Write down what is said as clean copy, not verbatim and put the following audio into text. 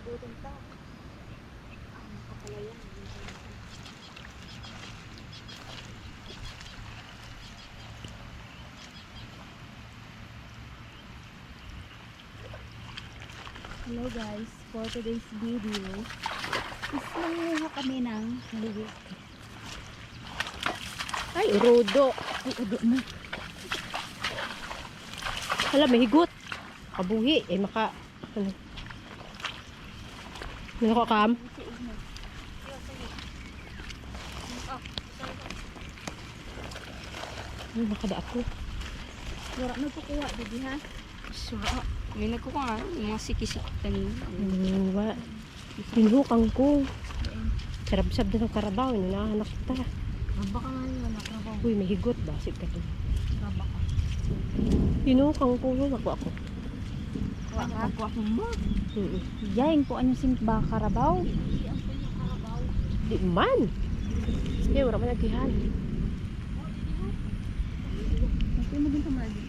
Nagutom ta. Ang kapalayan. Hello guys, for today's video is manguha kami ng haliwit. Ay, urodo. Ay, udo na. Hala, may higot. Kabuhi. Eh, maka... Ano? Ano ko, Kam? Ay, makada ako. Wala na po kuha, baby ha? Sura. May nagkukuha nga. Mga sikisikitan yun. Wala. Pinhukang ko. Sarap-sarap din ng karabaw. Inahanak kita. Baka nga yun, nakrabaw. Uy, may higot. Basit ka to. Baka ka. Pinhukang ko. Naku ako. Kuha ka? Kuha ko mo. Yaing po anong simba karabaw? Di man. Sige, wala man nagkihan. Kasi mo din pamalagi.